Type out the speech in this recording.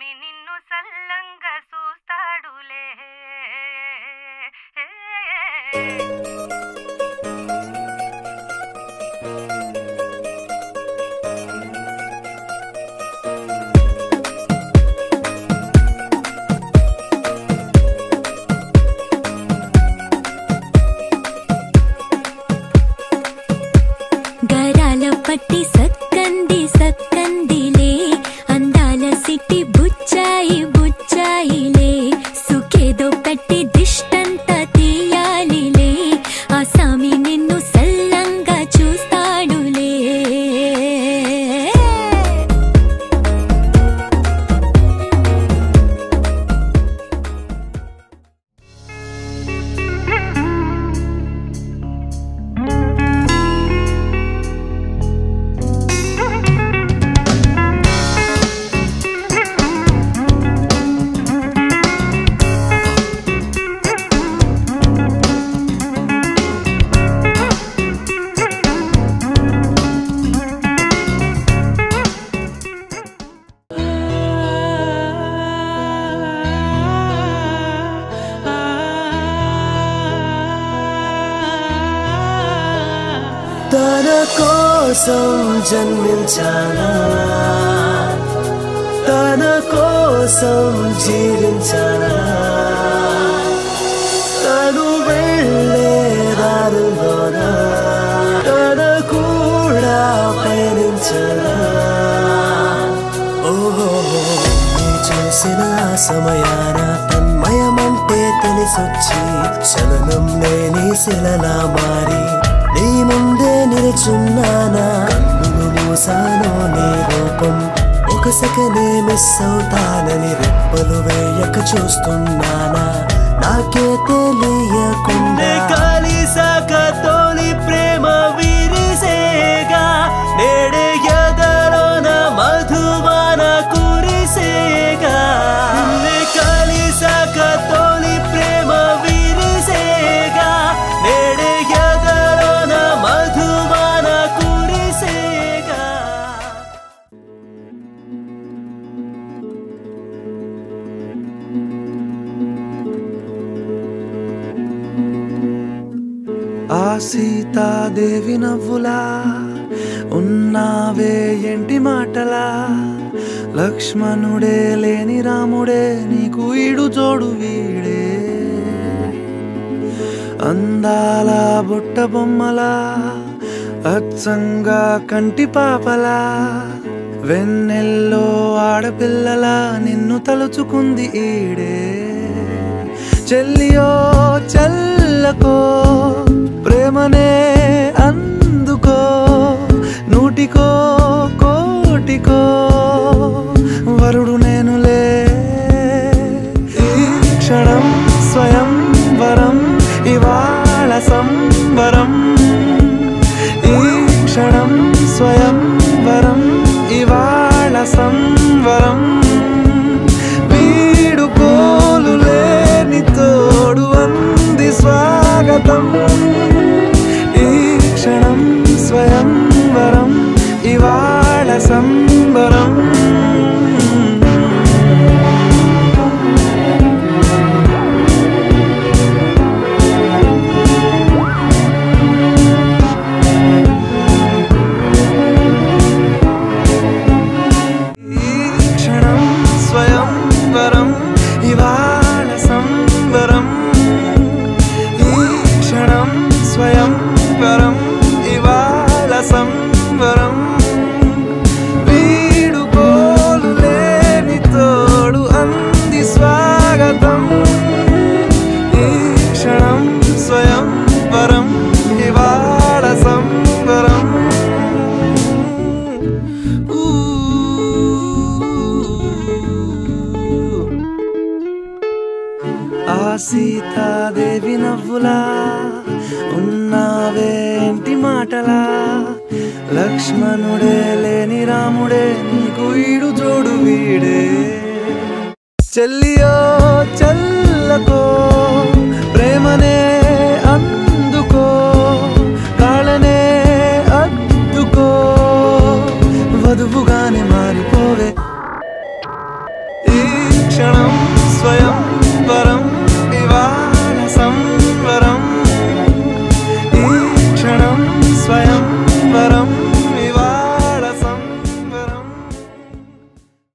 స్వామి నిన్ను సల్లంగా చూస్తాడులే. గరాల పట్టి సక్కంది సక్కందిలే, అందాల సిట్టి బుచ్చాయి బుచ్చాయిలే, సుఖేదో పెట్టి దిష్టంతా తీయాలిలే, ఆ సామి నిన్ను సల్లంగా చూస్తాడులే. తన కోసం జన్మించానా, తన కోసం జీవించానా, తను వెళ్ళే దారులోనా తన కూడా పయనించానా. ఓహో చూసిన సమయాన తన్మయమంటే తెలిసొచ్చి చలనం లేని శిలలా మారి నీ ముందే నిలుచున్నానా. కన్నులు మూసానో నీ రూపం ఒక సెకనే మిస్ అవుతానని రెప్పలు వేయక చూస్తున్నానా. నాకే తెలియకుండా కలిసాక తోలి ప్రేమ విరిసేగా, నేడే ఎదలోన మధువాన కురిసేగా. కలిసాక తోలి ప్రేమ విరిసేగా, నేడే ఎదలోన మధువాన కురిసేగా. ఆ సీతాదేవి నవ్వులా ఉన్నావే ఎంటి మాటలా, లక్ష్మణుడే లేని రాముడే నీకు ఈడు జోడు వీడే. అందాల బుట్ట బొమ్మలా అచ్చంగా కంటి పాపలా, వెన్నెల్లో ఆడపిల్లలా నిన్ను తలుచుకుంది ఈడే. చెల్లియో చల్లకో ప్రేమనే అందుకో, నూటికో కోటికో వరుడు నేనులే. ఈ క్షణం స్వయం వరం ఇవాళ సంబరం, ఈ క్షణం స్వయం వరం ఇవాళ సంవరం. వీడుకోలు లేని తోడు అంది స్వాగతం, ఈ క్షణం స్వయం వరం ఇవాళ సంబరం. సీతాదేవి నవ్వులా ఉన్నావేంటి మాటలా, లక్ష్మణుడే లేని రాముడే నీకు ఈడు జోడు వీడే. చెల్లియో చల్లకో ప్రేమనే అందుకో, కాళ్ళనే అద్దుకో, వధువుగానే మారిపోవే. ఈ స్వయం